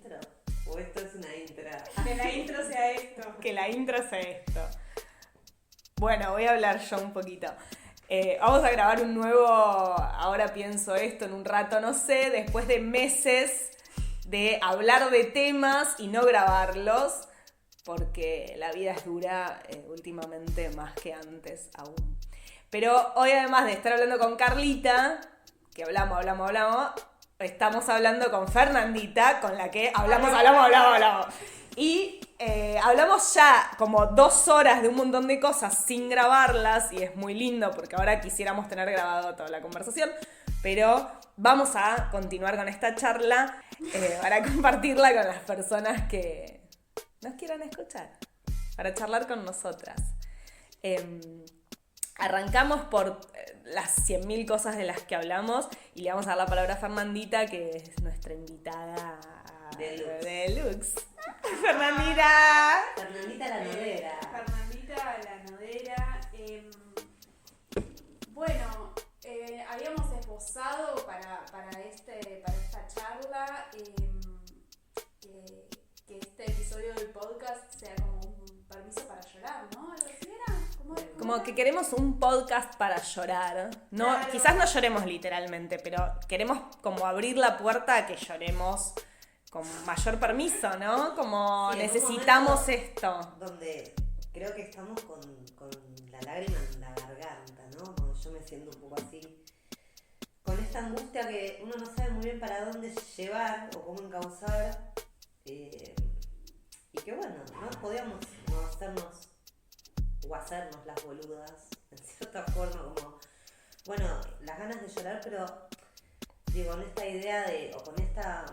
intro? ¿O esto es una intro? Que la intro sea esto. Que la intro sea esto. Bueno, voy a hablar yo un poquito. Vamos a grabar un nuevo, ahora pienso esto, en un rato, no sé, después de meses de hablar de temas y no grabarlos, porque la vida es dura últimamente más que antes aún. Pero hoy, además de estar hablando con Carlita, que hablamos, estamos hablando con Fernandita, con la que hablamos. Y hablamos ya como 2 horas de un montón de cosas sin grabarlas, y es muy lindo porque ahora quisiéramos tener grabado toda la conversación, pero vamos a continuar con esta charla para compartirla con las personas que nos quieran escuchar, para charlar con nosotras. Arrancamos por las 100.000 cosas de las que hablamos y le vamos a dar la palabra a Fernandita, que es nuestra invitada Deluxe. Fernandita la nodera. Fernandita la nodera. Bueno, habíamos esbozado para esta charla que este episodio del podcast sea como un permiso para llorar, ¿no? ¿Algo así era? Como que queremos un podcast para llorar. No, claro. Quizás no lloremos literalmente, pero queremos como abrir la puerta a que lloremos con mayor permiso, ¿no? Como sí, necesitamos esto. Donde creo que estamos con la lágrima en la garganta, ¿no? Como yo me siento un poco así. Con esta angustia que uno no sabe muy bien para dónde llevar o cómo encauzar. Y que bueno, no podíamos no hacernos o hacernos las boludas, en cierta forma, como, bueno, las ganas de llorar, pero digo, con esta idea de, o con esta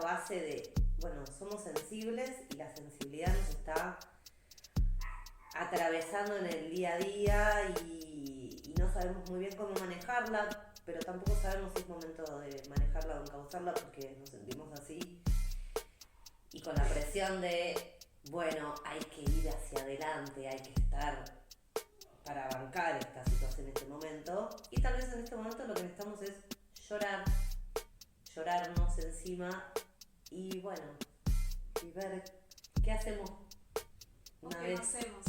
base de, bueno, somos sensibles y la sensibilidad nos está atravesando en el día a día y no sabemos muy bien cómo manejarla, pero tampoco sabemos si es momento de manejarla o encauzarla porque nos sentimos así. Y con la presión de, bueno, hay que ir hacia adelante, hay que estar para bancar esta situación en este momento. Y tal vez en este momento lo que necesitamos es llorarnos encima y bueno, y ver qué hacemos una vez. ¿Qué no hacemos?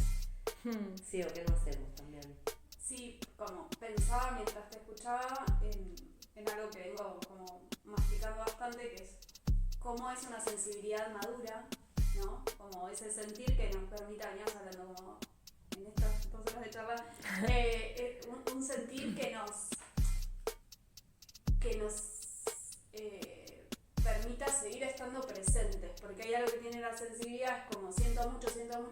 Sí, o qué no hacemos también. Sí, como pensaba mientras te escuchaba en algo que vengo como masticando bastante, que es cómo es una sensibilidad madura, ¿no? Como ese sentir que nos permite, veníamos hablando como en estas 2 horas de charla, un sentir que nos permita seguir estando presentes, porque hay algo que tiene la sensibilidad, es como siento mucho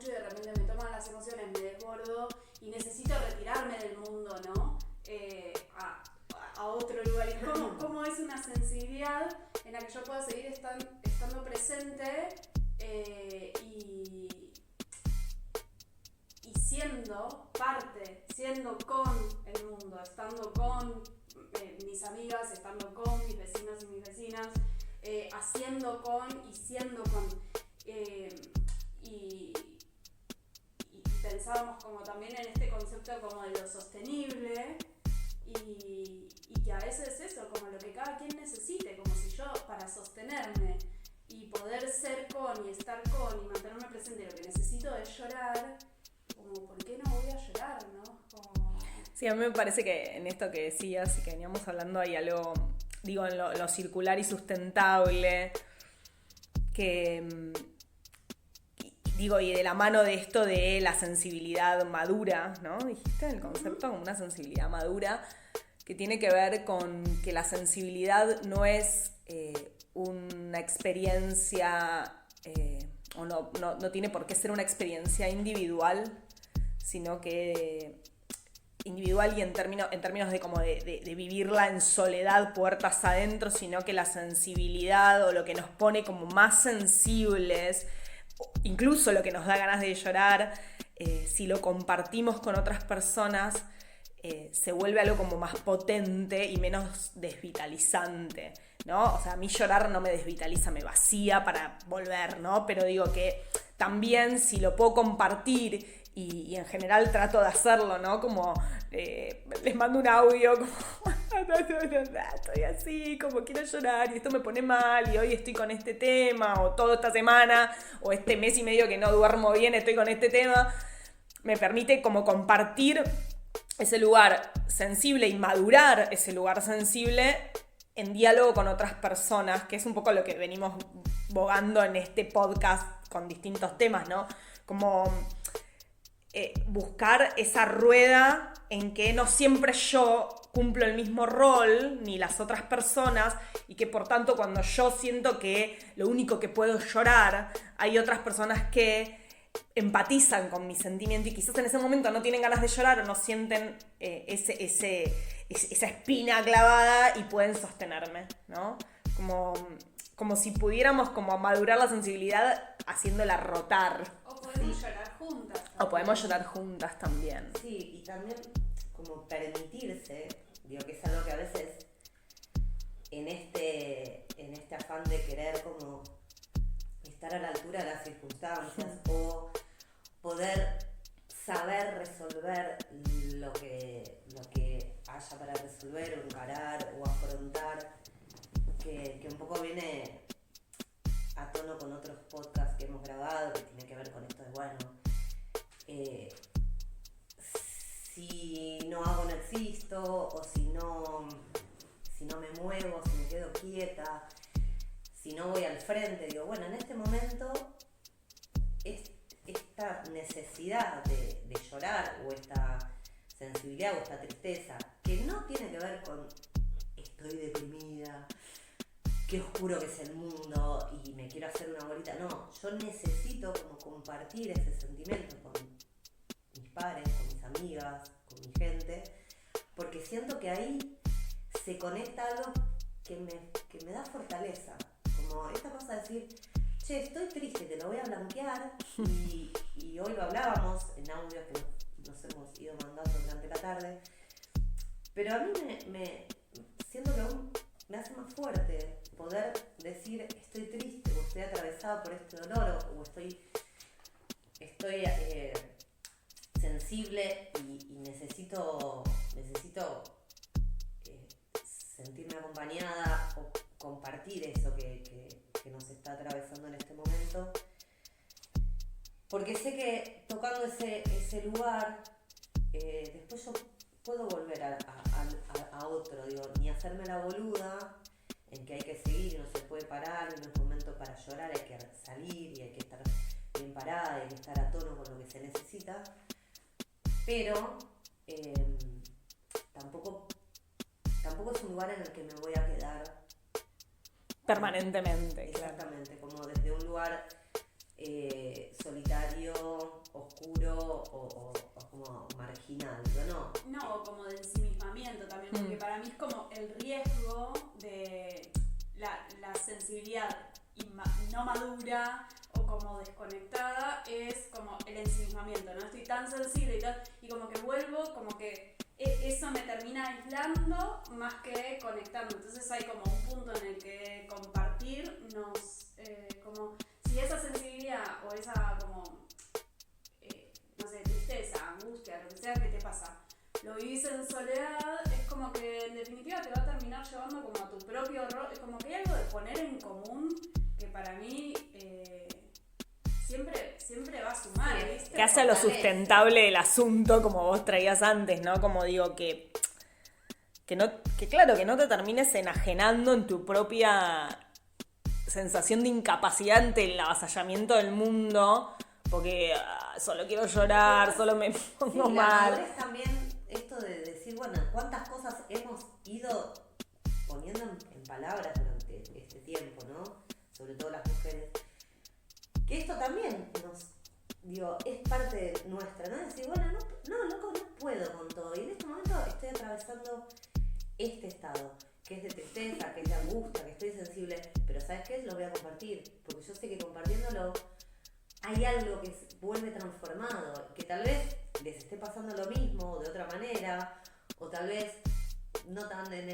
y de repente me toman las emociones, me desbordo y necesito retirarme del mundo, ¿no? A otro lugar. Y cómo es una sensibilidad en la que yo pueda seguir estando presente y siendo parte, siendo con el mundo, estando con mis amigas, estando con mis vecinos y mis vecinas, haciendo con y siendo con. Y pensábamos como también en este concepto como de lo sostenible y que a veces es eso, como lo que cada quien necesite, como si yo para sostenerme y poder ser con y estar con y mantenerme presente, lo que necesito es llorar, como ¿por qué no voy a llorar, no? Como... Sí, a mí me parece que en esto que decías y que veníamos hablando hay algo, digo, en lo circular y sustentable, que digo, y de la mano de esto de la sensibilidad madura, ¿no? Dijiste el concepto como una sensibilidad madura, que tiene que ver con que la sensibilidad no es una experiencia, o no tiene por qué ser una experiencia individual, sino que individual y en términos de como de vivirla en soledad, puertas adentro, sino que la sensibilidad o lo que nos pone como más sensibles, incluso lo que nos da ganas de llorar, si lo compartimos con otras personas, se vuelve algo como más potente y menos desvitalizante, ¿no? O sea, a mí llorar no me desvitaliza, me vacía para volver, ¿no? Pero digo que también si lo puedo compartir y en general trato de hacerlo, ¿no? Como les mando un audio como estoy así, como quiero llorar y esto me pone mal y hoy estoy con este tema o toda esta semana o este mes y medio que no duermo bien estoy con este tema, me permite como compartir ese lugar sensible y madurar ese lugar sensible en diálogo con otras personas, que es un poco lo que venimos bogando en este podcast con distintos temas, ¿no? Como buscar esa rueda en que no siempre yo cumplo el mismo rol, ni las otras personas, y que por tanto cuando yo siento que lo único que puedo es llorar, hay otras personas que empatizan con mi sentimiento y quizás en ese momento no tienen ganas de llorar o no sienten esa espina clavada y pueden sostenerme, ¿no? Como si pudiéramos como madurar la sensibilidad haciéndola rotar. O podemos llorar juntas. O podemos llorar juntas también. Sí, y también como permitirse, digo que es algo que a veces en este afán de querer como estar a la altura de las circunstancias o poder saber resolver lo que haya para resolver o encarar o afrontar, que un poco viene a tono con otros podcasts que hemos grabado, que tiene que ver con esto de, bueno, si no hago no existo, o si no me muevo, si me quedo quieta, si no voy al frente, digo, bueno, en este momento esta necesidad de llorar o esta sensibilidad o esta tristeza, que no tiene que ver con estoy deprimida, qué oscuro que es el mundo y me quiero hacer una bolita, no, yo necesito como compartir ese sentimiento con mis padres, con mis amigas, con mi gente, porque siento que ahí se conecta algo que me da fortaleza, como esta cosa de decir, che, estoy triste, te lo voy a blanquear, y hoy lo hablábamos en audios que nos hemos ido mandando durante la tarde, pero a mí me siento que aún me hace más fuerte poder decir estoy triste o estoy atravesada por este dolor o estoy sensible y necesito sentirme acompañada o compartir eso que nos está atravesando en este momento, porque sé que tocando ese lugar después yo puedo volver a otro, digo, ni hacerme la boluda en que hay que seguir, no se puede parar, no es momento para llorar, hay que salir y hay que estar bien parada, hay que estar a tono con lo que se necesita, pero tampoco es un lugar en el que me voy a quedar permanentemente. Exactamente, claro. Como desde un lugar solitario, oscuro o como marginal, ¿no? No, como de ensimismamiento también, porque para mí es como el riesgo de la sensibilidad no madura o como desconectada, es como el ensimismamiento, ¿no? Estoy tan sensible y como que vuelvo, como que eso me termina aislando más que conectando. Entonces hay como un punto en el que compartir como si esa sensibilidad o esa como no sé, tristeza, angustia, lo que sea que te pasa, lo vivís en soledad, es como que en definitiva te va a terminar llevando como a tu propio rol, es como que hay algo de poner en común que para mí siempre va a sumar, ¿viste? Que hace lo sustentable del asunto, como vos traías antes, ¿no? Como digo, que claro, que no te termines enajenando en tu propia sensación de incapacidad ante el avasallamiento del mundo, porque solo quiero llorar, solo me pongo mal. La madurez también, esto de decir, bueno, cuántas cosas hemos ido poniendo en palabras durante este tiempo, ¿no? Sobre todo las mujeres. Que esto también es parte nuestra, ¿no? Decir, bueno, no puedo con todo. Y en este momento estoy atravesando este estado, que es de tristeza, que es de angustia, que estoy sensible. Pero ¿sabes qué? Lo voy a compartir. Porque yo sé que compartiéndolo hay algo que se vuelve transformado. Que tal vez les esté pasando lo mismo de otra manera. O tal vez no tan en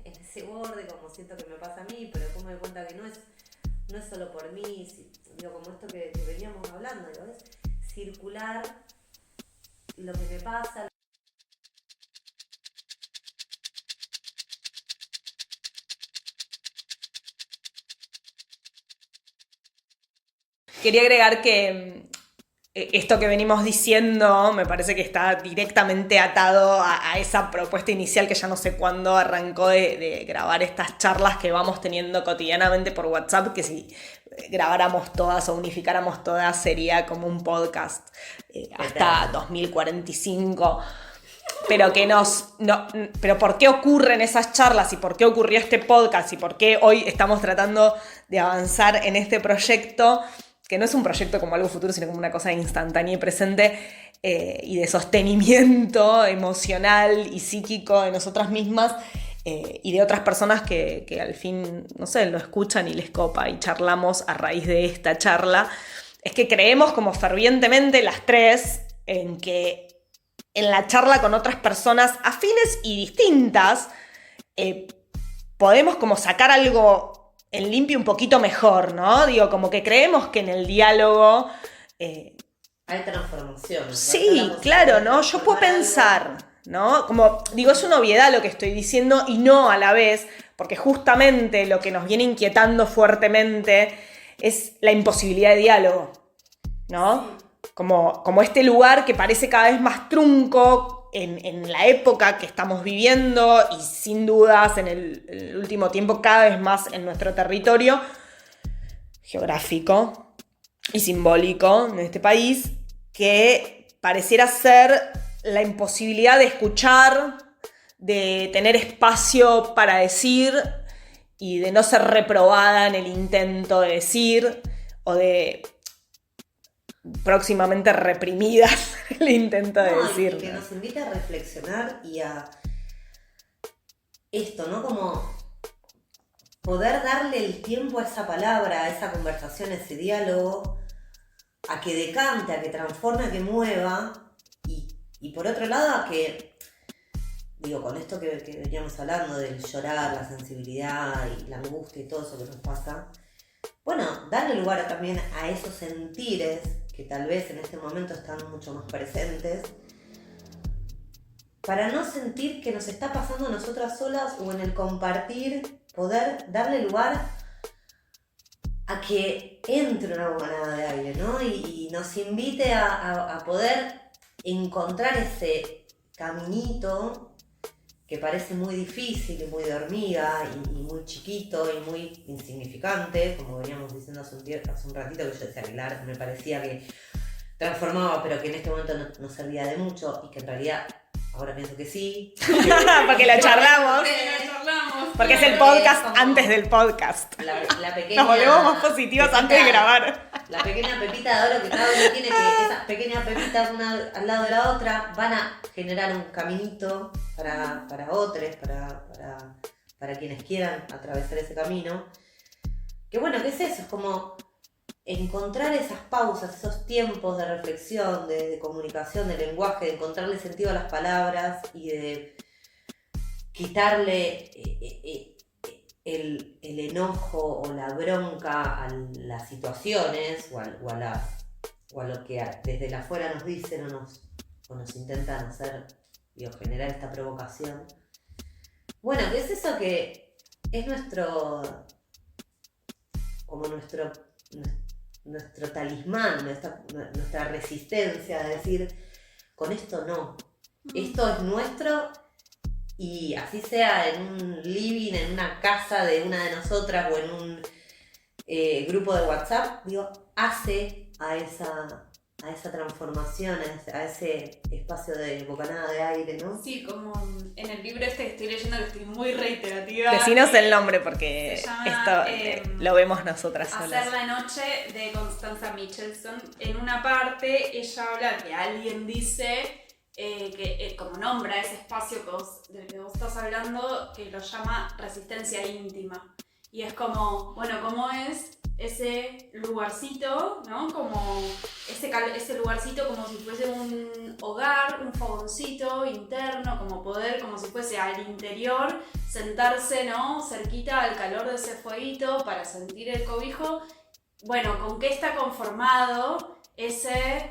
ese borde como siento que me pasa a mí. Pero después me doy cuenta que no es solo por mí, digo, como esto que veníamos hablando, digo, es circular lo que me pasa, quería agregar que esto que venimos diciendo me parece que está directamente atado a esa propuesta inicial que ya no sé cuándo arrancó de grabar estas charlas que vamos teniendo cotidianamente por WhatsApp, que si grabáramos todas o unificáramos todas sería como un podcast hasta 2045. Pero pero ¿por qué ocurren esas charlas y por qué ocurrió este podcast y por qué hoy estamos tratando de avanzar en este proyecto? Que no es un proyecto como algo futuro, sino como una cosa instantánea y presente y de sostenimiento emocional y psíquico de nosotras mismas y de otras personas que al fin, no sé, lo escuchan y les copa y charlamos a raíz de esta charla. Es que creemos como fervientemente las tres en que en la charla con otras personas afines y distintas podemos como sacar algo en limpio un poquito mejor, ¿no? Digo, como que creemos que en el diálogo... hay transformación. Sí, claro, ¿no? Yo puedo pensar, ¿no? Como, digo, es una obviedad lo que estoy diciendo y no a la vez, porque justamente lo que nos viene inquietando fuertemente es la imposibilidad de diálogo, ¿no? Como este lugar que parece cada vez más trunco en la época que estamos viviendo y sin dudas en el último tiempo cada vez más en nuestro territorio geográfico y simbólico en este país, que pareciera ser la imposibilidad de escuchar, de tener espacio para decir y de no ser reprobada en el intento de decir o de próximamente reprimidas el intento de decir. Que nos invita a reflexionar y a esto, ¿no? Como poder darle el tiempo a esa palabra, a esa conversación, a ese diálogo, a que decante, a que transforme, a que mueva y por otro lado a que, digo, con esto que veníamos hablando del llorar, la sensibilidad y la angustia y todo eso que nos pasa, bueno, darle lugar también a esos sentires que tal vez en este momento están mucho más presentes, para no sentir que nos está pasando a nosotras solas o en el compartir, poder darle lugar a que entre una bocanada de aire, ¿no? Y nos invite a poder encontrar ese caminito que parece muy difícil y muy de hormiga y muy chiquito y muy insignificante, como veníamos diciendo hace un ratito, que yo decía que claro, me parecía que transformaba, pero que en este momento no servía de mucho y que en realidad ahora pienso que sí. Porque lo charlamos. Porque es el podcast antes del podcast. La pequeña, nos volvemos más positivos antes de grabar. La pequeña pepita de oro que cada uno tiene, que esas pequeñas pepitas una al lado de la otra van a generar un caminito para otros, para quienes quieran atravesar ese camino. Que bueno, ¿qué es eso? Es como encontrar esas pausas, esos tiempos de reflexión, de comunicación, de lenguaje, de encontrarle sentido a las palabras y de quitarle el enojo o la bronca a las situaciones o a lo que desde la afuera nos dicen o nos intentan hacer, generar esta provocación. Bueno, ¿qué es eso que es nuestro talismán, nuestra resistencia de decir, con esto no, esto es nuestro y así sea en un living, en una casa de una de nosotras o en un grupo de WhatsApp, hace a esa transformación, a ese espacio de bocanada de aire, ¿no? Sí, como en el libro que estoy leyendo, que estoy muy reiterativa. Decinos el nombre porque esto lo vemos nosotras solas. Hacer la noche de Constanza Michelson. En una parte ella habla que alguien dice que como nombra ese espacio del que vos estás hablando, que lo llama resistencia íntima. Y es como, bueno, ¿cómo es ese lugarcito, ¿no? Como ese lugarcito como si fuese un hogar, un fogoncito interno, como si fuese al interior, sentarse, ¿no? Cerquita al calor de ese fueguito para sentir el cobijo. Bueno, ¿con qué está conformado esa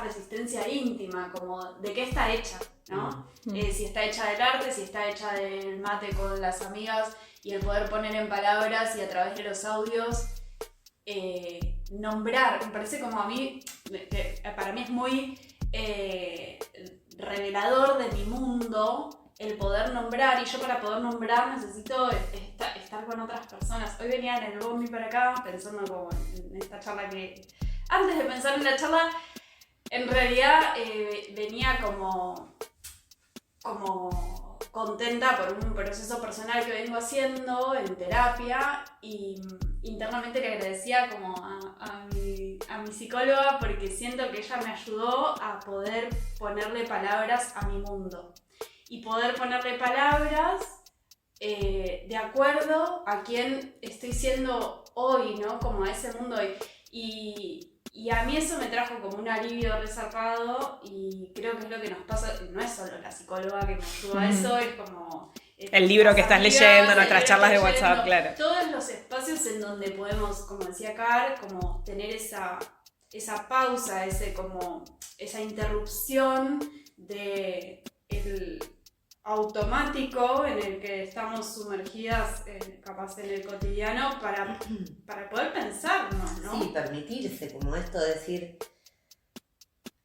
resistencia íntima? Como de qué está hecha, ¿no? Si está hecha del arte, si está hecha del mate con las amigas y el poder poner en palabras y a través de los audios nombrar, me parece como a mí, para mí es muy revelador de mi mundo el poder nombrar, y yo para poder nombrar necesito estar con otras personas. Hoy venía en el bondi para acá pensando como en esta charla que... Antes de pensar en la charla, en realidad venía como contenta por un proceso personal que vengo haciendo en terapia, y internamente le agradecía como a mi psicóloga, porque siento que ella me ayudó a poder ponerle palabras a mi mundo y poder ponerle palabras de acuerdo a quién estoy siendo hoy, ¿no? Como a ese mundo hoy. Y a mí eso me trajo como un alivio resarpado, y creo que es lo que nos pasa. No es solo la psicóloga que me ayuda a eso, es como... El libro que estás leyendo, nuestras charlas de WhatsApp, claro. Todos los espacios en donde podemos, como decía Car, como tener esa pausa, esa interrupción de el automático en el que estamos sumergidas, capaz en el cotidiano, para poder pensarnos, ¿no? Sí, permitirse, como esto de decir,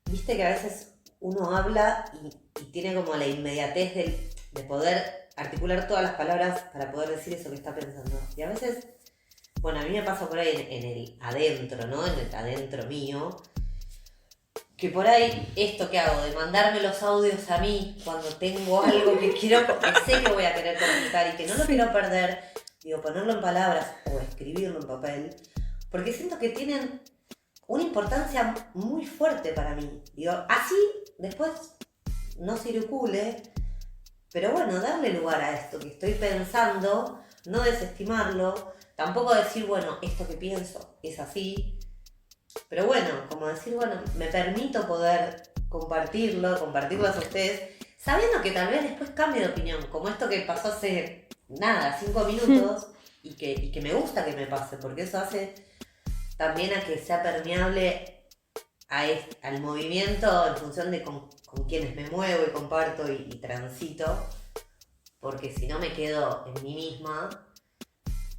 viste que a veces uno habla y tiene como la inmediatez de poder articular todas las palabras para poder decir eso que está pensando. Y a veces, bueno, a mí me pasa por ahí en el adentro, ¿no? En el adentro mío, que por ahí esto que hago de mandarme los audios a mí cuando tengo algo que quiero, porque sé que voy a querer comentar y que no lo quiero perder, digo, ponerlo en palabras o escribirlo en papel, porque siento que tienen una importancia muy fuerte para mí. Digo, así después no circule, pero bueno, darle lugar a esto que estoy pensando, no desestimarlo, tampoco decir, bueno, esto que pienso es así. Pero bueno, como decir, bueno, me permito poder compartirlo a ustedes, sabiendo que tal vez después cambie de opinión, como esto que pasó hace, 5 minutos, y que me gusta que me pase, porque eso hace también a que sea permeable al movimiento en función de con quienes me muevo y comparto y transito, porque si no me quedo en mí misma,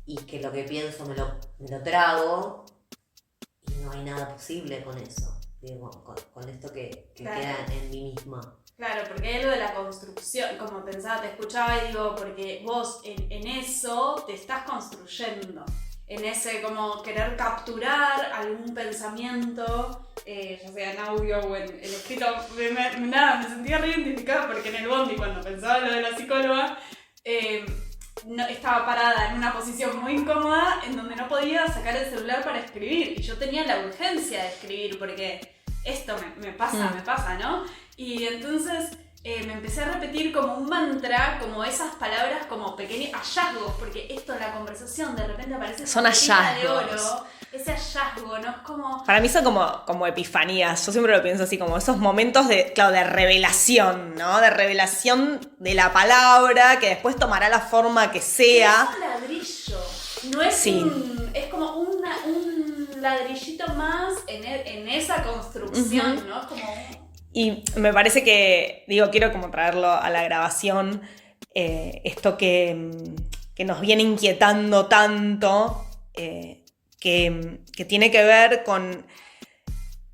y que lo que pienso me lo trago, no hay nada posible con eso, digo, con esto que claro, queda en mí misma. Claro, porque hay algo de la construcción, como pensaba, te escuchaba y digo, porque vos en eso te estás construyendo, en ese como querer capturar algún pensamiento, ya sea en audio o en escrito. Me sentía re identificada, porque en el bondi, cuando pensaba lo de la psicóloga, no, estaba parada en una posición muy incómoda en donde no podía sacar el celular para escribir, y yo tenía la urgencia de escribir porque esto me pasa, ¿no? Y entonces me empecé a repetir como un mantra, como esas palabras como pequeños hallazgos, porque esto en la conversación de repente aparece son hallazgos de oro, ese hallazgo, ¿no? Es como... Para mí son como epifanías, yo siempre lo pienso así, como esos momentos de revelación, ¿no? De revelación de la palabra, que después tomará la forma que sea. Es un ladrillo, no es es como un ladrillito más en esa construcción, ¿no? Es como... Y me parece que, quiero como traerlo a la grabación, esto que nos viene inquietando tanto, que tiene que ver con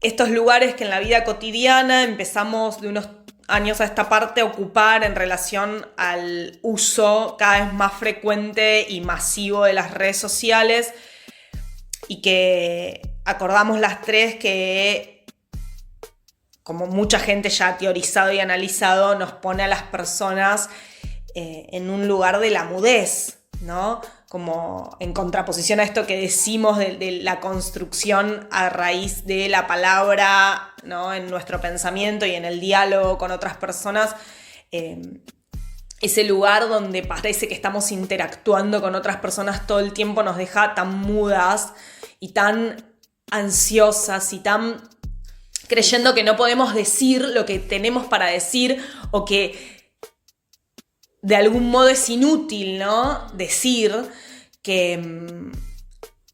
estos lugares que en la vida cotidiana empezamos de unos años a esta parte a ocupar en relación al uso cada vez más frecuente y masivo de las redes sociales, y que acordamos las tres que, como mucha gente ya ha teorizado y analizado, nos pone a las personas en un lugar de la mudez, ¿no? Como en contraposición a esto que decimos de la construcción a raíz de la palabra, ¿no? En nuestro pensamiento y en el diálogo con otras personas, ese lugar donde parece que estamos interactuando con otras personas todo el tiempo nos deja tan mudas y tan ansiosas y tan creyendo que no podemos decir lo que tenemos para decir, o que de algún modo es inútil, ¿no? Decir, que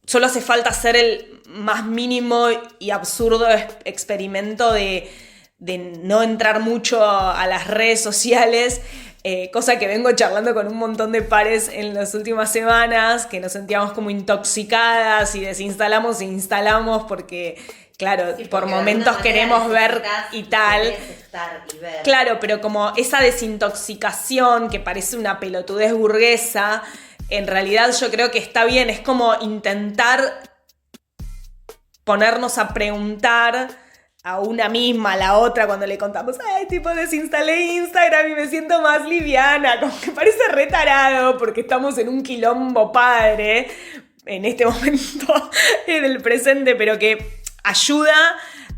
solo hace falta hacer el más mínimo y absurdo experimento de no entrar mucho a las redes sociales cosa que vengo charlando con un montón de pares en las últimas semanas, que nos sentíamos como intoxicadas y desinstalamos e instalamos porque, claro, Sí, por porque de momentos alguna manera queremos ver necesitas y tal. querés estar y ver. Claro, pero como esa desintoxicación que parece una pelotudez burguesa, en realidad yo creo que está bien, es como intentar ponernos a preguntar a una misma, a la otra, cuando le contamos, ay, tipo, desinstalé Instagram y me siento más liviana, como que parece re tarado porque estamos en un quilombo padre en este momento, en el presente, pero que ayuda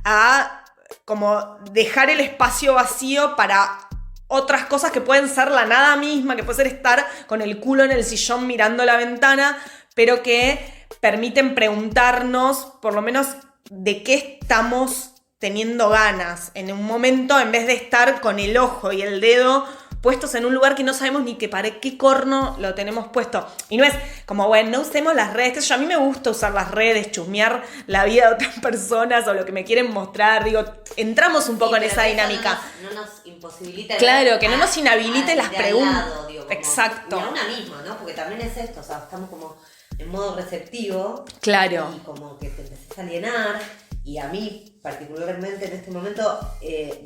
a como dejar el espacio vacío para otras cosas que pueden ser la nada misma, que puede ser estar con el culo en el sillón mirando la ventana, pero que permiten preguntarnos, por lo menos, de qué estamos teniendo ganas en un momento, en vez de estar con el ojo y el dedo puestos en un lugar que no sabemos ni que para qué corno lo tenemos puesto. Y no es como, bueno, no usemos las redes, que a mí me gusta usar las redes, chusmear la vida de otras personas o lo que me quieren mostrar, digo, entramos un poco en esa dinámica. No nos imposibilita. Claro, que no nos inhabilite las preguntas. Exacto. Y a una misma, ¿no? Porque también es esto, o sea, estamos como en modo receptivo. Claro. Y como que te empecés a alienar. Y a mí, particularmente en este momento,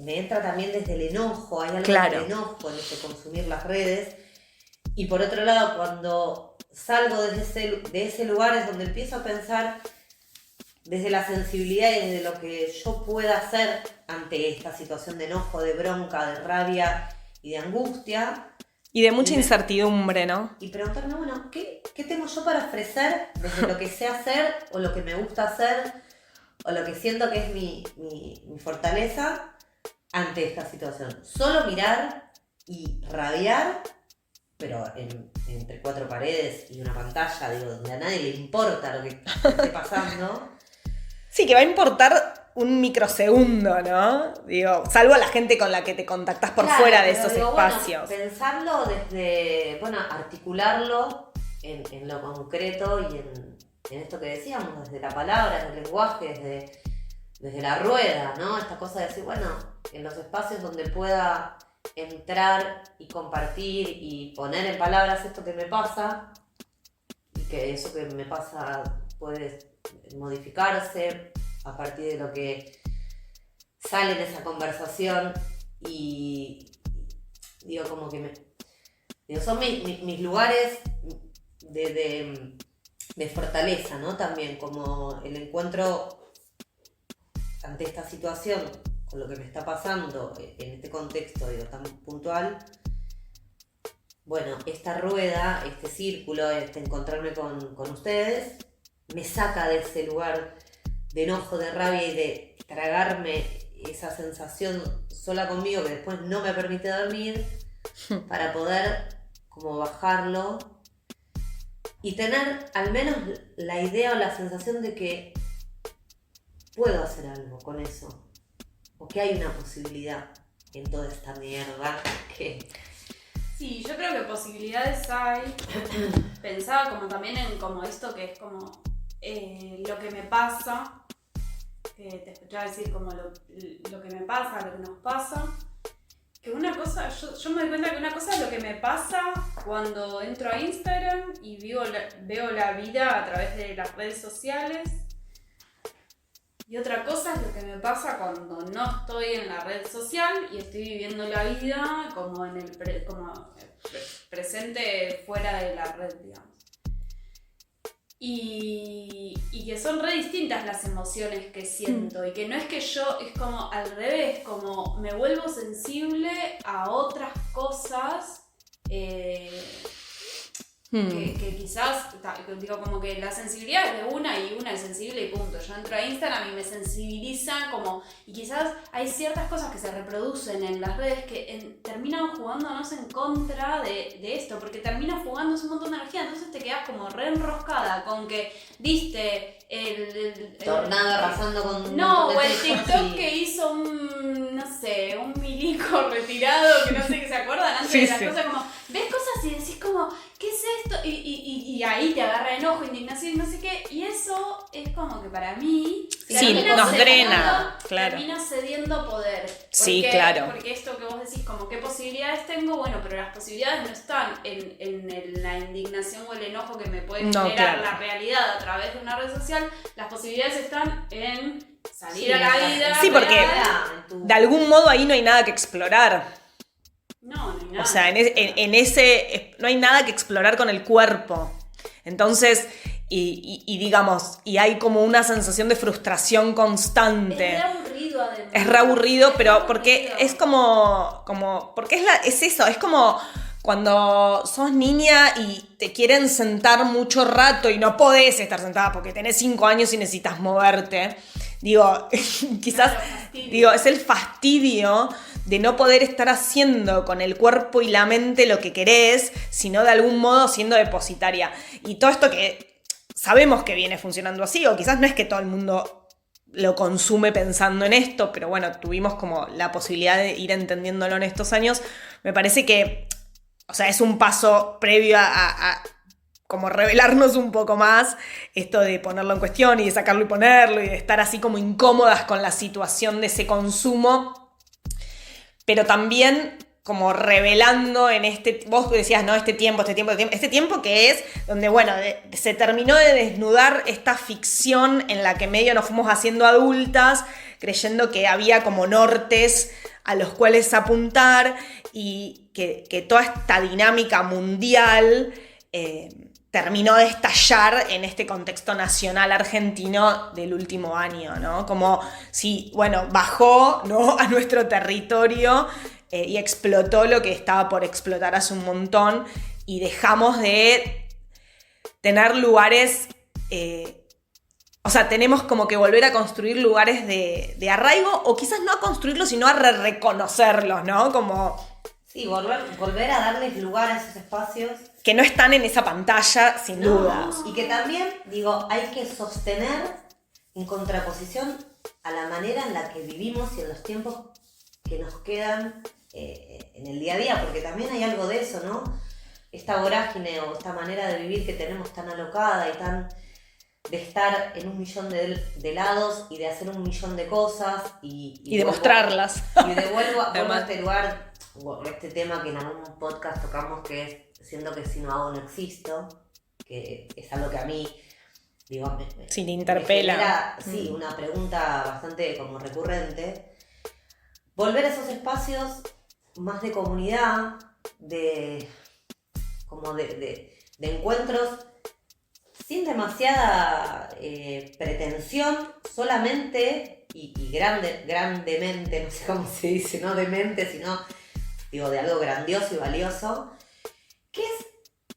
me entra también desde el enojo. Hay algo de enojo en este consumir las redes. Y por otro lado, cuando salgo de ese lugar es donde empiezo a pensar desde la sensibilidad y desde lo que yo pueda hacer ante esta situación de enojo, de bronca, de rabia y de angustia. Y de mucha incertidumbre, ¿no? Y preguntarme, bueno, ¿qué tengo yo para ofrecer desde lo que sé hacer o lo que me gusta hacer o lo que siento que es mi fortaleza ante esta situación? Solo mirar y rabiar, pero entre cuatro paredes y una pantalla, digo, donde a nadie le importa lo que esté pasando. Sí, que va a importar un microsegundo, ¿no? Digo, salvo a la gente con la que te contactás por fuera de esos espacios. Bueno, pensarlo desde, bueno, articularlo en lo concreto y en esto que decíamos, desde la palabra, desde el lenguaje, desde la rueda, ¿no? Esta cosa de decir, bueno, en los espacios donde pueda entrar y compartir y poner en palabras esto que me pasa, y que eso que me pasa puede modificarse a partir de lo que sale en esa conversación, y digo, como que son mis lugares de fortaleza, ¿no? También como el encuentro ante esta situación, con lo que me está pasando en este contexto, digo, tan puntual. Bueno, esta rueda, este círculo, encontrarme con ustedes, me saca de ese lugar de enojo, de rabia y de tragarme esa sensación sola conmigo que después no me permite dormir, para poder como bajarlo y tener al menos la idea o la sensación de que puedo hacer algo con eso, o que hay una posibilidad en toda esta mierda que... Sí, yo creo que posibilidades hay. Pensaba como también en como esto que es como lo que me pasa, que te escuchaba decir como lo que me pasa, lo que nos pasa. Que una cosa, yo me doy cuenta que una cosa es lo que me pasa cuando entro a Instagram y veo la vida a través de las redes sociales. Y otra cosa es lo que me pasa cuando no estoy en la red social y estoy viviendo la vida como en el presente fuera de la red, digamos. Y que son re distintas las emociones que siento, y que no es que yo, es como al revés, como me vuelvo sensible a otras cosas que quizás, digo, como que la sensibilidad es de una y una es sensible y punto. Yo entro a Instagram y me sensibiliza como, y quizás hay ciertas cosas que se reproducen en las redes que terminan jugándonos en contra de esto, porque terminan fugándose un montón de energía, entonces te quedas como re enroscada con que viste el tornado arrasando con... No, o el TikTok que hizo un milico retirado, que no sé qué se acuerdan antes de las cosas, como ves cosas y decís como, ¿qué es esto? Y ahí te agarra enojo, indignación y no sé qué, y eso es como que para mí Sí, termina nos cediendo- drena, claro. Termina cediendo poder. Sí, claro. Porque esto que vos decís, como qué posibilidades tengo, bueno, pero las posibilidades no están en la indignación o el enojo que me puede No, generar claro. la realidad a través de una red social. Las posibilidades están en salir Sí, a la exacto. vida. Sí, porque real. de algún modo ahí no hay nada que explorar. No hay nada. O sea, en ese no hay nada que explorar con el cuerpo. Entonces, y digamos, y hay como una sensación de frustración constante. Es re aburrido además. Es re aburrido, pero re porque aburrido. es como porque es eso, es como cuando sos niña y te quieren sentar mucho rato y no podés estar sentada porque tenés 5 años y necesitas moverte. Digo, quizás, Claro, fastidio. digo, es el fastidio de no poder estar haciendo con el cuerpo y la mente lo que querés, sino de algún modo siendo depositaria. Y todo esto que sabemos que viene funcionando así, o quizás no es que todo el mundo lo consume pensando en esto, pero bueno, tuvimos como la posibilidad de ir entendiéndolo en estos años. Me parece que, o sea, es un paso previo a como revelarnos un poco más esto de ponerlo en cuestión y de sacarlo y ponerlo y de estar así como incómodas con la situación de ese consumo, pero también como revelando en vos decías, ¿no? Este tiempo que es donde, bueno, se terminó de desnudar esta ficción en la que medio nos fuimos haciendo adultas, creyendo que había como nortes a los cuales apuntar y que toda esta dinámica mundial terminó de estallar en este contexto nacional argentino del último año, ¿no? Como si, bueno, bajó, ¿no?, a nuestro territorio y explotó lo que estaba por explotar hace un montón y dejamos de tener lugares, o sea, tenemos como que volver a construir lugares de arraigo, o quizás no a construirlos, sino a reconocerlos, ¿no? Como Sí, volver a darles lugar a esos espacios. que no están en esa pantalla, sin duda. Y que también, digo, hay que sostener en contraposición a la manera en la que vivimos y en los tiempos que nos quedan en el día a día, porque también hay algo de eso, ¿no? Esta vorágine o esta manera de vivir que tenemos tan alocada y tan de estar en 1.000.000 de lados y de hacer 1.000.000 de cosas y de mostrarlas. Y vuelvo a Además. este lugar, o este tema que en algún podcast tocamos, que es siento que si no hago no existo, que es algo que a mí, digo, Sí, te interpela. me genera, sí, una pregunta bastante como recurrente. Volver a esos espacios más de comunidad, de encuentros sin demasiada pretensión, solamente y grandemente, no sé cómo se dice, no de mente, sino digo, de algo grandioso y valioso, que es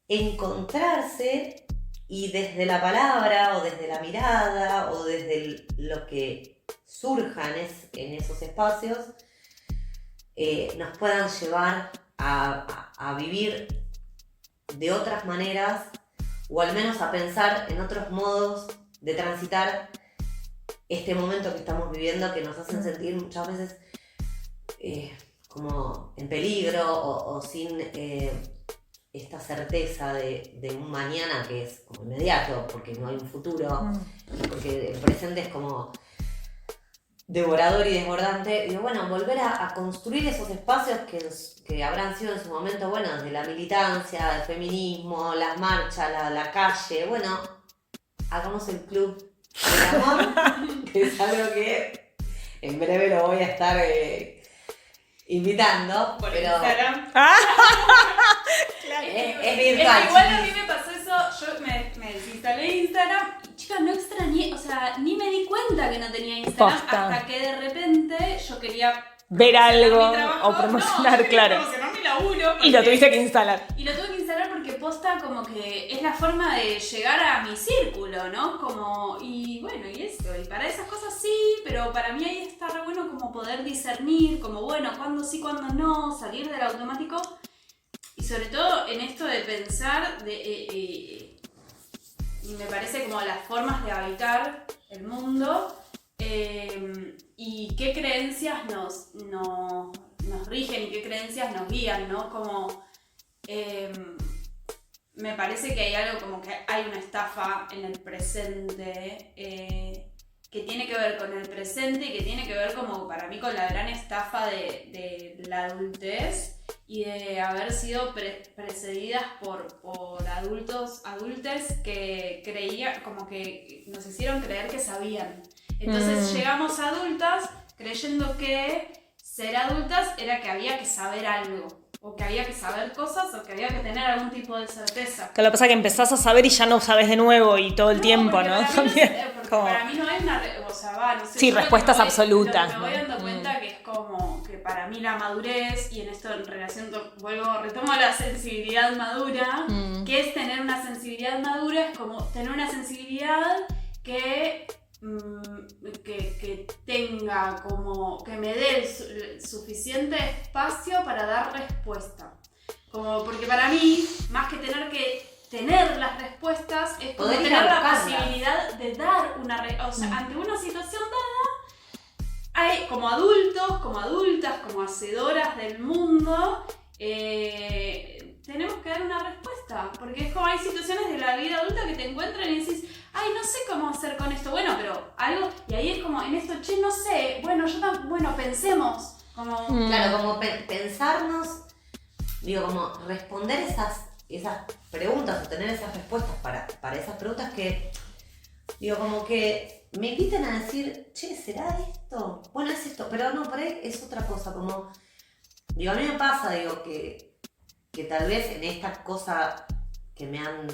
encontrarse y desde la palabra o desde la mirada o desde lo que surja en esos espacios, nos puedan llevar a vivir de otras maneras, o al menos a pensar en otros modos de transitar este momento que estamos viviendo, que nos hacen sentir muchas veces como en peligro o sin esta certeza de un mañana que es como inmediato, porque no hay un futuro, porque el presente es como devorador y desbordante. Y bueno, volver a construir esos espacios que habrán sido en su momento, bueno, de la militancia, el feminismo, las marchas, la calle. Bueno, hagamos el club del amor, que es algo que en breve lo voy a estar invitando, Por pero Instagram. es virtual. Es que igual a mí me pasó eso, yo me desinstalé Instagram y chicas, no extrañé, o sea, ni me di cuenta que no tenía Instagram Posta. hasta que de repente yo quería Ver algo mi trabajo. o promocionar, yo quería claro. promocionar mi laburo. Y lo porque- tuviste que instalar. Y lo tuve que instalar porque posta como que es la forma de llegar a mi círculo, ¿no? Como, y bueno, y eso, y para esas cosas sí, pero para mí ahí está re bueno como poder discernir, como bueno, cuándo sí, cuándo no, salir del automático. Y sobre todo en esto de pensar, y me parece como las formas de habitar el mundo, y qué creencias nos rigen y qué creencias nos guían, ¿no? Como me parece que hay algo como que hay una estafa en el presente que tiene que ver con el presente y que tiene que ver como para mí con la gran estafa de la adultez y de haber sido precedidas por adultes que creían, como que nos hicieron creer que sabían. Entonces llegamos adultas creyendo que ser adultas era que había que saber algo, o que había que saber cosas, o que había que tener algún tipo de certeza. Que lo que pasa es que empezás a saber y ya no sabes de nuevo y todo el tiempo, ¿no? Para mí no hay una... no sé, sí, respuestas absolutas. Me voy dando cuenta que es como que para mí la madurez, y en esto en relación, retomo la sensibilidad madura, que es tener una sensibilidad madura, es como tener una sensibilidad que tenga como, que me dé el suficiente espacio para dar respuesta. Como, porque para mí, más que tener las respuestas, es como tener la posibilidad de dar una respuesta. O sea, ante una situación dada, hay como adultos, como adultas, como hacedoras del mundo, tenemos que dar una respuesta. Porque es como hay situaciones de la vida adulta que te encuentran y decís, ay, no sé cómo hacer con esto. Bueno, pero algo, y ahí es como en esto, che, no sé, bueno, pensemos. Como... Claro, como pensarnos, digo, como responder esas preguntas o tener esas respuestas para esas preguntas que, digo, como que me inviten a decir, che, ¿será esto? Bueno, es esto, pero no, por ahí es otra cosa, como, digo, a mí me pasa, digo, que tal vez en esta cosa que me han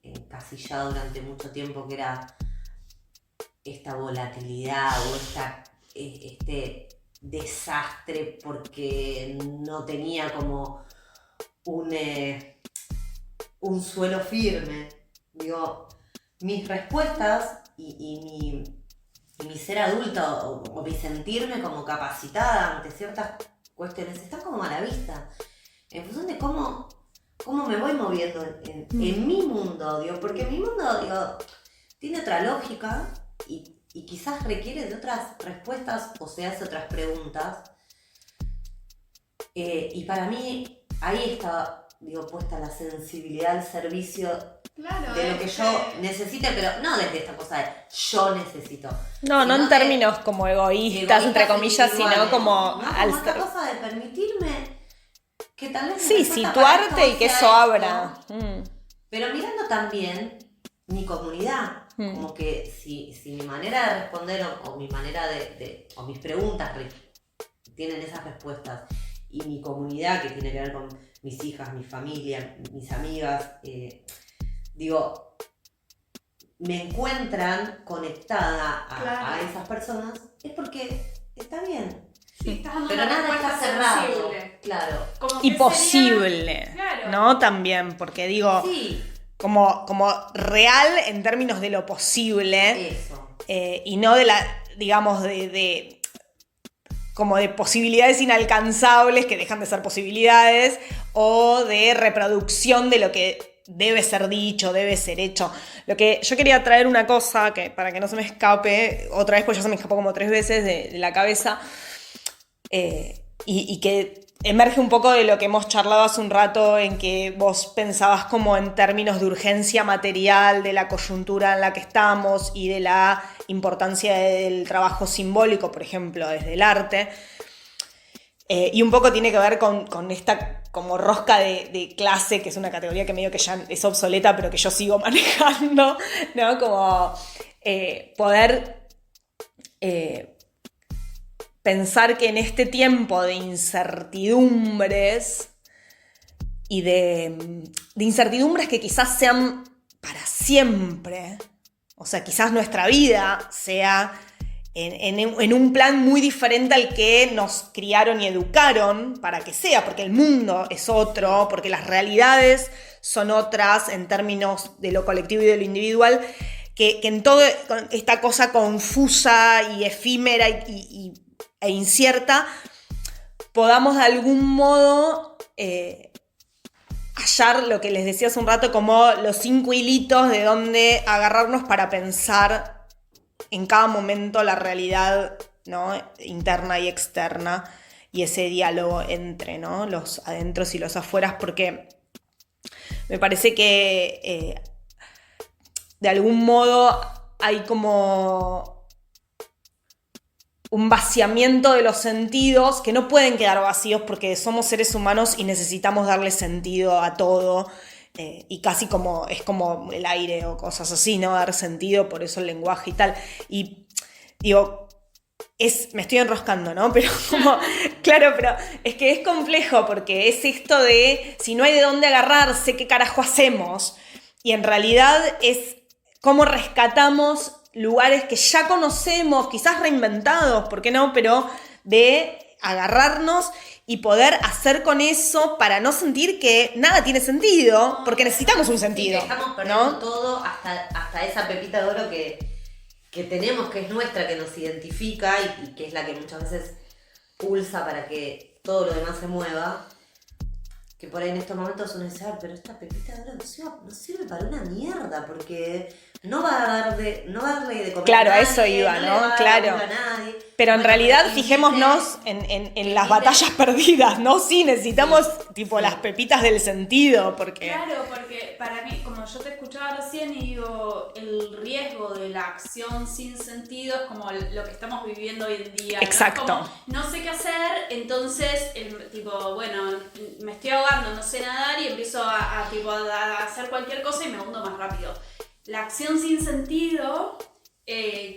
encasillado durante mucho tiempo, que era esta volatilidad o este desastre porque no tenía como un suelo firme. Digo, mis respuestas y mi ser adulta o mi sentirme como capacitada ante ciertas cuestiones están como a la vista, en función de cómo me voy moviendo en mi mundo, digo, porque mi mundo, digo, tiene otra lógica y quizás requiere de otras respuestas o se hace otras preguntas. Y para mí ahí está, digo, puesta la sensibilidad al servicio, claro, de lo que yo necesite, pero no desde esta cosa de yo necesito. No en términos como egoístas, entre comillas, sino como... como esta cosa de permitirme que tal vez... Sí, situarte y que eso abra. Pero mirando también mi comunidad, como que si mi manera de responder o mi manera o mis preguntas tienen esas respuestas, y mi comunidad que tiene que ver con mis hijas, mi familia, mis amigas, digo, me encuentran conectada a esas personas, es porque está bien. Sí, pero nada está cerrado. Sensible. Claro. Y posible, claro, ¿no? También, porque digo, sí, como real en términos de lo posible. Eso. Y no de la, digamos, como de posibilidades inalcanzables que dejan de ser posibilidades, o de reproducción de lo que debe ser dicho, debe ser hecho. Lo que yo quería traer una cosa, que para que no se me escape, otra vez, pues ya se me escapó como 3 veces de la cabeza, y que emerge un poco de lo que hemos charlado hace un rato, en que vos pensabas como en términos de urgencia material, de la coyuntura en la que estamos y de la importancia del trabajo simbólico, por ejemplo, desde el arte. Y un poco tiene que ver con esta como rosca de clase, que es una categoría que medio que ya es obsoleta, pero que yo sigo manejando, ¿no? Como poder pensar que en este tiempo de incertidumbres y de incertidumbres que quizás sean para siempre, o sea, quizás nuestra vida sea en un plan muy diferente al que nos criaron y educaron para que sea, porque el mundo es otro, porque las realidades son otras en términos de lo colectivo y de lo individual, que en toda esta cosa confusa y efímera e incierta, podamos de algún modo hallar lo que les decía hace un rato, como los 5 hilitos de donde agarrarnos para pensar en cada momento la realidad, ¿no? Interna y externa, y ese diálogo entre, ¿no? Los adentros y los afueras, porque me parece que de algún modo hay como un vaciamiento de los sentidos que no pueden quedar vacíos porque somos seres humanos y necesitamos darle sentido a todo. Y casi como es como el aire o cosas así, ¿no? Dar sentido, por eso el lenguaje y tal. Y digo, me estoy enroscando, ¿no? Pero como, claro, pero es que es complejo porque es esto de si no hay de dónde agarrarse, ¿qué carajo hacemos? Y en realidad es cómo rescatamos lugares que ya conocemos, quizás reinventados, ¿por qué no? Pero de agarrarnos y poder hacer con eso para no sentir que nada tiene sentido, porque necesitamos un sentido. Sí, que estamos perdiendo ¿no? todo hasta esa pepita de oro que tenemos, que es nuestra, que nos identifica y que es la que muchas veces pulsa para que todo lo demás se mueva. Que por ahí en estos momentos uno dice, pero esta pepita de oro no sirve para una mierda, porque no va a darle de comer Claro, a nadie, eso iba, no ¿no? le va a dar Claro. laburo a nadie. Pero en Bueno, realidad que fijémonos en las batallas perdidas, ¿no? Sí, necesitamos tipo las pepitas del sentido, porque... Claro, porque para mí, como yo te escuchaba recién y digo, el riesgo de la acción sin sentido es como lo que estamos viviendo hoy en día. Exacto. ¿no? No sé qué hacer, entonces, bueno, me estoy ahogando, no sé nadar y empiezo a hacer cualquier cosa y me hundo más rápido. La acción sin sentido...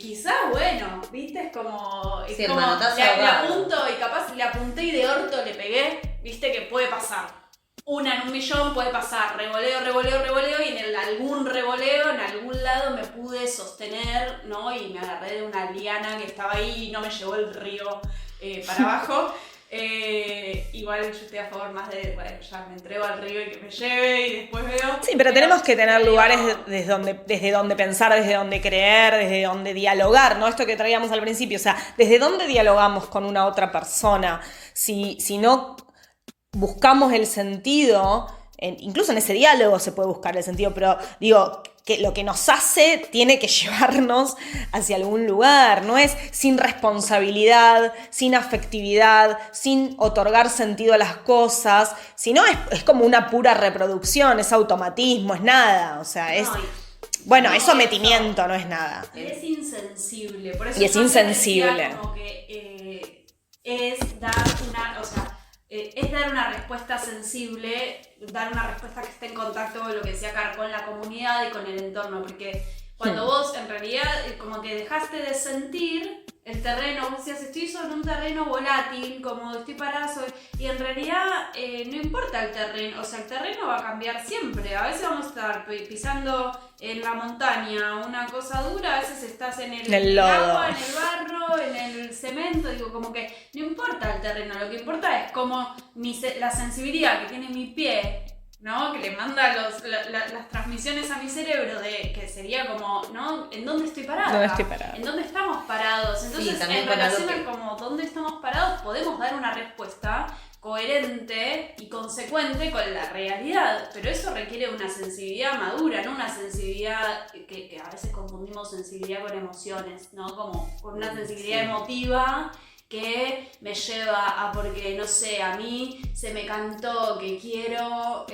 quizás, bueno, viste, es como Sí, el como manotazo le ahogado. apunto y capaz le apunté y de orto le pegué, viste que puede pasar. Una en un millón puede pasar, revoleo y en algún revoleo, en algún lado me pude sostener, ¿no? Y me agarré de una liana que estaba ahí y no me llevó el río para abajo. Igual yo estoy a favor más de, bueno, ya me entrego al río y que me lleve y después veo. Sí, pero tenemos que tener lugares desde donde pensar, desde donde creer, desde donde dialogar, ¿no? Esto que traíamos al principio, o sea, desde dónde dialogamos con una otra persona. Si no buscamos el sentido, incluso en ese diálogo se puede buscar el sentido, pero digo, que lo que nos hace tiene que llevarnos hacia algún lugar, no es sin responsabilidad, sin afectividad, sin otorgar sentido a las cosas, sino es como una pura reproducción, es automatismo, es nada, o sea, es... Bueno, es sometimiento, no es nada. Es insensible, por eso Y es yo te insensible. decía como que es dar una, o sea, es dar una respuesta sensible, dar una respuesta que esté en contacto con lo que decía Car, con la comunidad y con el entorno, porque cuando vos en realidad como que dejaste de sentir el terreno, vos decías, estoy sobre un terreno volátil, como estoy parado y en realidad no importa el terreno, o sea, el terreno va a cambiar siempre, a veces vamos a estar pisando en la montaña una cosa dura, a veces estás en el lodo, agua, en el barro, en el cemento, digo, como que no importa el terreno, lo que importa es como la sensibilidad que tiene mi pie, ¿no? Que le manda las transmisiones a mi cerebro de que sería como, ¿no? ¿En dónde estoy parada? ¿Dónde estoy parada? ¿En dónde estamos parados? Entonces, Sí, también en con relación algo a como dónde estamos parados, podemos dar una respuesta coherente y consecuente con la realidad, pero eso requiere una sensibilidad madura, no una sensibilidad que a veces confundimos sensibilidad con emociones, ¿no? Como con una sensibilidad emotiva que me lleva a, porque no sé, a mí se me cantó que quiero,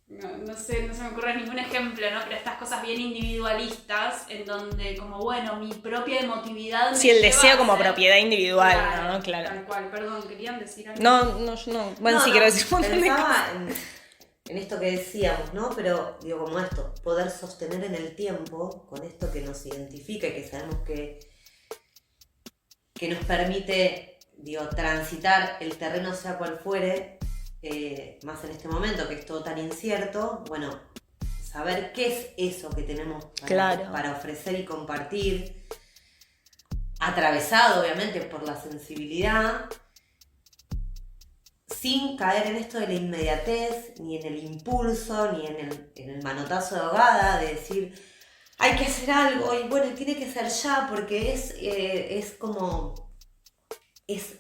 no sé, no se me ocurre ningún ejemplo, ¿no? Pero estas cosas bien individualistas, en donde como, bueno, mi propia emotividad me Sí, el lleva deseo a como ser- propiedad individual, Claro, ¿no? Claro. Tal cual, perdón, ¿querían decir algo? No. Bueno, sí, quiero decir un montón de cosas. Pensaba en esto que decíamos, ¿no? Pero digo, como esto, poder sostener en el tiempo con esto que nos identifica y que sabemos que nos permite, digo, transitar el terreno sea cual fuere, más en este momento que es todo tan incierto, bueno, saber qué es eso que tenemos para ofrecer y compartir, atravesado obviamente por la sensibilidad, sin caer en esto de la inmediatez, ni en el impulso, ni en el manotazo de ahogada, de decir, hay que hacer algo, y bueno, tiene que ser ya, porque es como, es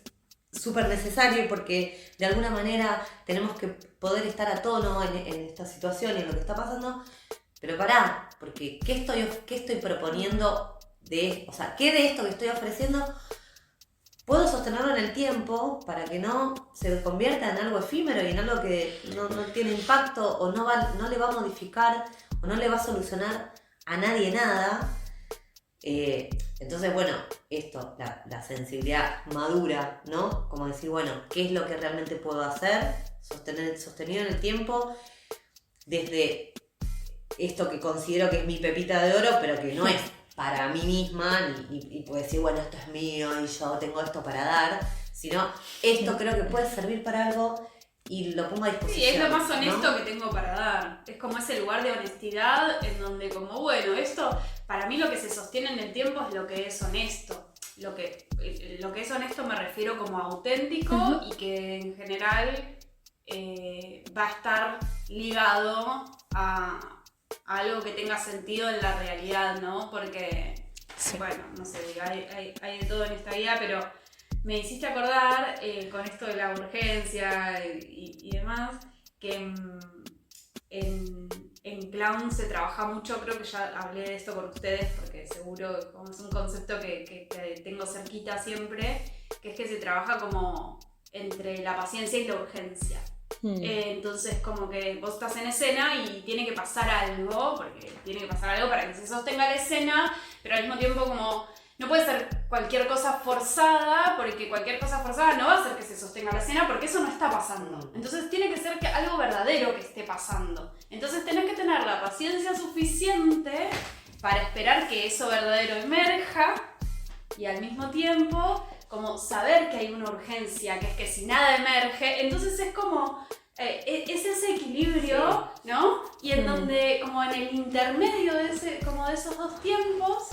súper necesario, porque de alguna manera tenemos que poder estar a tono en esta situación y en lo que está pasando, pero pará, porque ¿qué estoy proponiendo o sea, qué de esto que estoy ofreciendo puedo sostenerlo en el tiempo para que no se convierta en algo efímero y en algo que no tiene impacto o no le va a modificar o no le va a solucionar a nadie nada? Entonces, bueno, esto, la sensibilidad madura, ¿no? Como decir, bueno, ¿qué es lo que realmente puedo hacer? Sostenido en el tiempo, desde esto que considero que es mi pepita de oro, pero que no es para mí misma, y puedo decir, bueno, esto es mío y yo tengo esto para dar, sino esto creo que puede servir para algo y lo pongo a disposición. Sí, es lo más honesto, ¿no? que tengo para dar. Es como ese lugar de honestidad en donde como, bueno, esto, para mí lo que se sostiene en el tiempo es lo que es honesto. Lo que es honesto me refiero como auténtico y que en general va a estar ligado a algo que tenga sentido en la realidad, ¿no? Porque, bueno, no sé, hay de todo en esta vida, pero me hiciste acordar con esto de la urgencia y demás, que en Clown se trabaja mucho, creo que ya hablé de esto con ustedes, porque seguro como es un concepto que tengo cerquita siempre, que es que se trabaja como entre la paciencia y la urgencia. Entonces como que vos estás en escena y tiene que pasar algo, porque tiene que pasar algo para que se sostenga la escena, pero al mismo tiempo como no puede ser cualquier cosa forzada, porque cualquier cosa forzada no va a hacer que se sostenga la escena, porque eso no está pasando. Entonces tiene que ser algo verdadero que esté pasando. Entonces tenés que tener la paciencia suficiente para esperar que eso verdadero emerja y al mismo tiempo como saber que hay una urgencia, que es que si nada emerge, entonces es como es ese equilibrio, ¿no? Y en donde como en el intermedio de como de esos dos tiempos,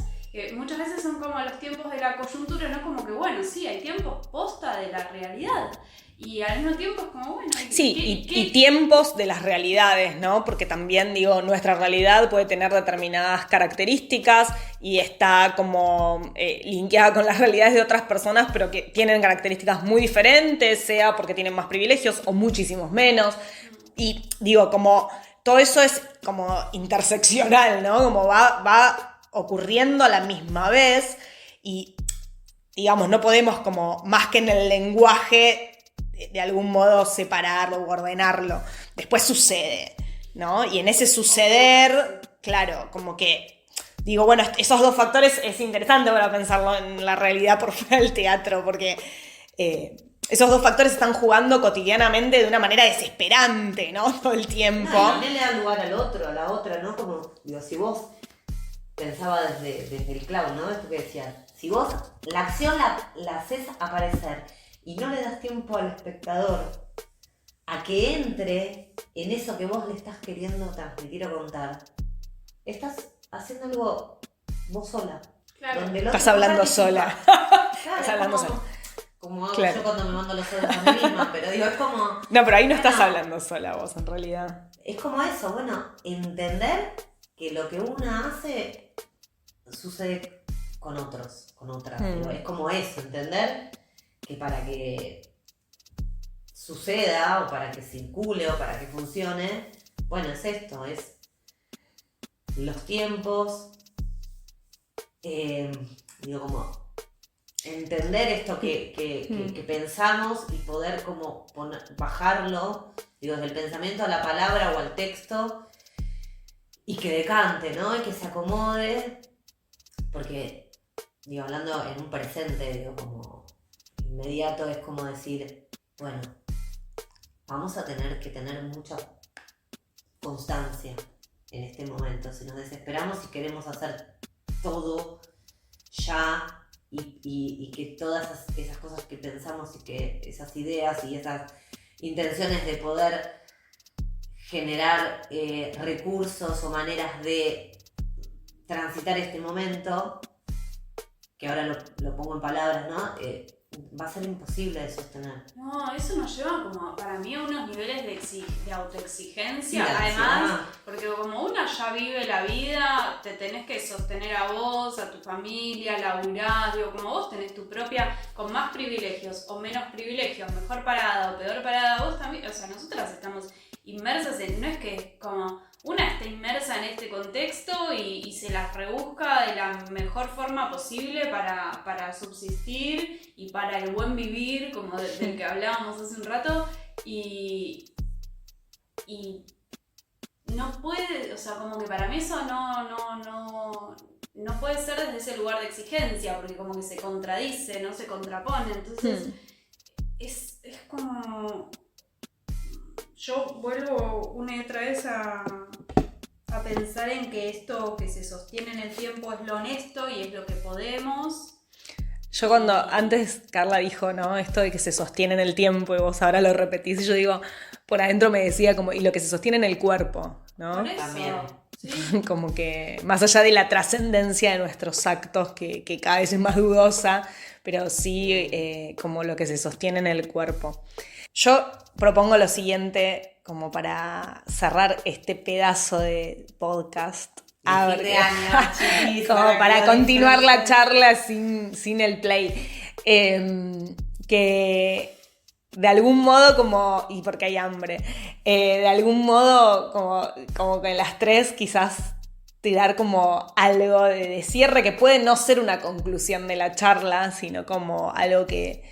muchas veces son como los tiempos de la coyuntura, ¿no? Como que bueno, sí, hay tiempos posta de la realidad. Y al mismo tiempo es como, bueno... Sí, y tiempos de las realidades, ¿no? Porque también, digo, nuestra realidad puede tener determinadas características y está como linkeada con las realidades de otras personas, pero que tienen características muy diferentes, sea porque tienen más privilegios o muchísimos menos. Y digo, como todo eso es como interseccional, ¿no? Como va ocurriendo a la misma vez y, digamos, no podemos como más que en el lenguaje de algún modo separarlo o ordenarlo. Después sucede, ¿no? Y en ese suceder, claro, como que digo, bueno, esos dos factores es interesante para pensarlo en la realidad por fuera del teatro, porque esos dos factores están jugando cotidianamente de una manera desesperante, ¿no? Todo el tiempo. También le da lugar al otro, a la otra, ¿no? Como, digo, si vos pensaba desde el clown, ¿no? Esto que decías, si vos la acción la haces aparecer y no le das tiempo al espectador a que entre en eso que vos le estás queriendo transmitir o contar, estás haciendo algo vos sola. Claro. Donde el otro Estás hablando participa. sola. Claro, Estás hablando sola. Como hago Claro. yo cuando me mando los solos a mí misma, pero digo, es como... No, pero ahí no estás Bueno, hablando sola vos, en realidad. Es como eso, bueno, entender que lo que una hace sucede con otros, con otras. Digo, es como eso, entender que para que suceda o para que circule o para que funcione, bueno, es esto, es los tiempos, digo, como entender esto que pensamos y poder como bajarlo, digo, desde el pensamiento a la palabra o al texto y que decante, ¿no? Y que se acomode, porque, digo, hablando en un presente, digo, como inmediato, es como decir, bueno, vamos a tener que tener mucha constancia en este momento. Si nos desesperamos y queremos hacer todo ya y que todas esas cosas que pensamos y que esas ideas y esas intenciones de poder generar recursos o maneras de transitar este momento, que ahora lo pongo en palabras, ¿no? Va a ser imposible de sostener. No, eso nos lleva como para mí a unos niveles de autoexigencia, Sí, la además, ansiedad. porque como una ya vive la vida, te tenés que sostener a vos, a tu familia, laburás, digo, como vos tenés tu propia, con más privilegios o menos privilegios, mejor parada o peor parada, vos también, o sea, nosotras estamos inmersas en, no es que como una está inmersa en este contexto y se las rebusca de la mejor forma posible para subsistir y para el buen vivir, como del que hablábamos hace un rato, y no puede, o sea, como que para mí eso no puede ser desde ese lugar de exigencia, porque como que se contradice, no se contrapone, entonces es como... Yo vuelvo una y otra vez a pensar en que esto que se sostiene en el tiempo es lo honesto y es lo que podemos. Yo cuando antes Carla dijo, ¿no? Esto de que se sostiene en el tiempo y vos ahora lo repetís, y yo digo, por adentro me decía como, y lo que se sostiene en el cuerpo, ¿no? Por eso. También. ¿Sí? Como que más allá de la trascendencia de nuestros actos, que cada vez es más dudosa, pero sí como lo que se sostiene en el cuerpo. Yo propongo lo siguiente, como para cerrar este pedazo de podcast. Fin de año, chiquis, como para continuar la charla sin el play. Que de algún modo, como, y porque hay hambre, de algún modo, como que en las tres quizás tirar como algo de cierre que puede no ser una conclusión de la charla, sino como algo que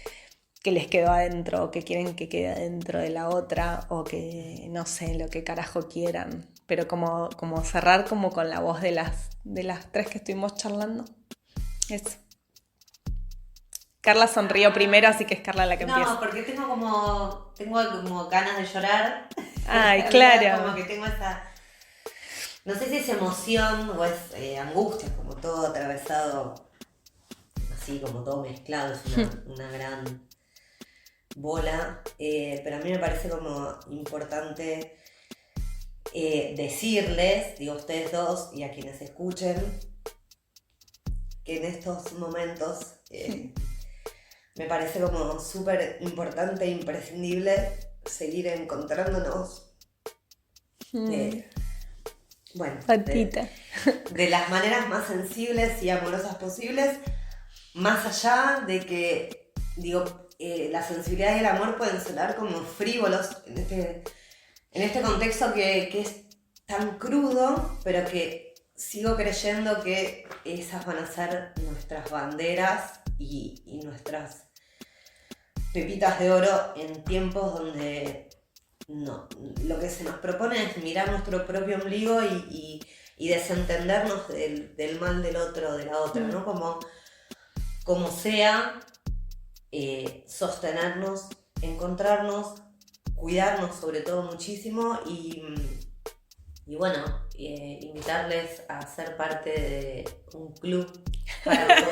les quedó adentro, o que quieren que quede adentro de la otra, o que no sé, lo que carajo quieran. Pero como cerrar como con la voz de las tres que estuvimos charlando. Eso. Carla sonrió primero, así que es Carla la que empieza. No, porque tengo como ganas de llorar. Ay, claro. Como que tengo esa... No sé si es emoción o es angustia, como todo atravesado, así como todo mezclado, es una gran bola. Pero a mí me parece como importante decirles, digo a ustedes dos y a quienes escuchen, que en estos momentos me parece como súper importante e imprescindible seguir encontrándonos de las maneras más sensibles y amorosas posibles, más allá de que, digo, la sensibilidad y el amor pueden sonar como frívolos en este contexto que es tan crudo, pero que sigo creyendo que esas van a ser nuestras banderas y nuestras pepitas de oro en tiempos donde lo que se nos propone es mirar nuestro propio ombligo y desentendernos del mal del otro, de la otra, ¿no? Como sea, sostenernos, encontrarnos, cuidarnos sobre todo muchísimo y bueno, invitarles a ser parte de un club para poder...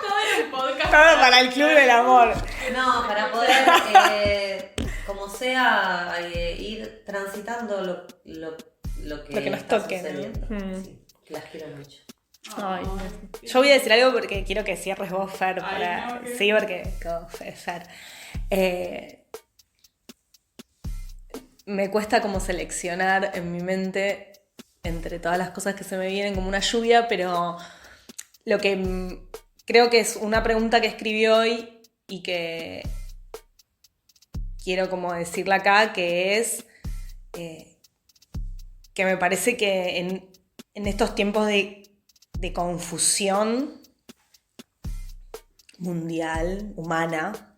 Todo el podcast. Todo para el club del amor. No, para poder, como sea, ir transitando lo que nos está toque, sucediendo. ¿no? Sí, que las quiero mucho. Ay, yo voy a decir algo porque quiero que cierres vos, Fer. Sí, porque Fer. Me cuesta como seleccionar en mi mente entre todas las cosas que se me vienen como una lluvia, pero lo que creo que es una pregunta que escribí hoy y que quiero como decirla acá, que es que me parece que en estos tiempos de confusión mundial, humana,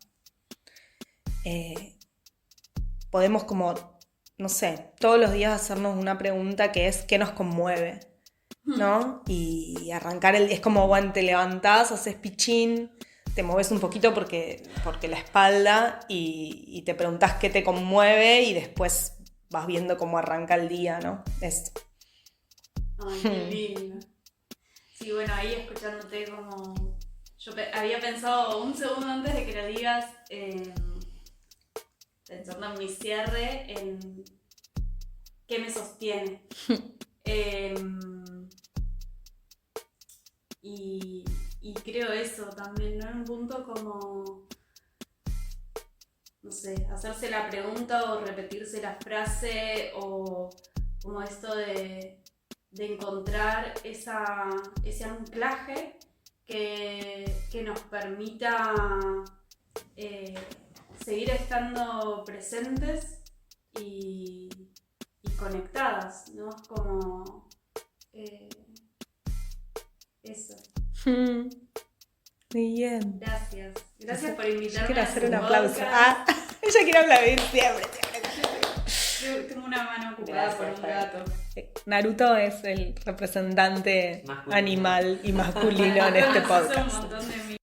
podemos como, no sé, todos los días hacernos una pregunta que es ¿qué nos conmueve? ¿No? Y arrancar es como, bueno, te levantás, haces pichín, te mueves un poquito porque la espalda y te preguntás qué te conmueve y después vas viendo cómo arranca el día, ¿no? Eso. Ay, qué lindo. Sí, bueno, ahí escuchándote como... Yo había pensado un segundo antes de que lo digas, pensando en mi cierre, en qué me sostiene. Y creo eso también, ¿no? En un punto como, no sé, hacerse la pregunta o repetirse la frase o como esto de encontrar ese anclaje que nos permita seguir estando presentes y conectadas, ¿no? Es como eso. Muy bien. Gracias por invitarme. Yo quiero a hacer su un aplauso. podcast. Ella quiere aplaudir siempre. Tengo una mano ocupada por un gato. Naruto es el representante Masculino. animal y masculino en este Conoces podcast. un montón de mí.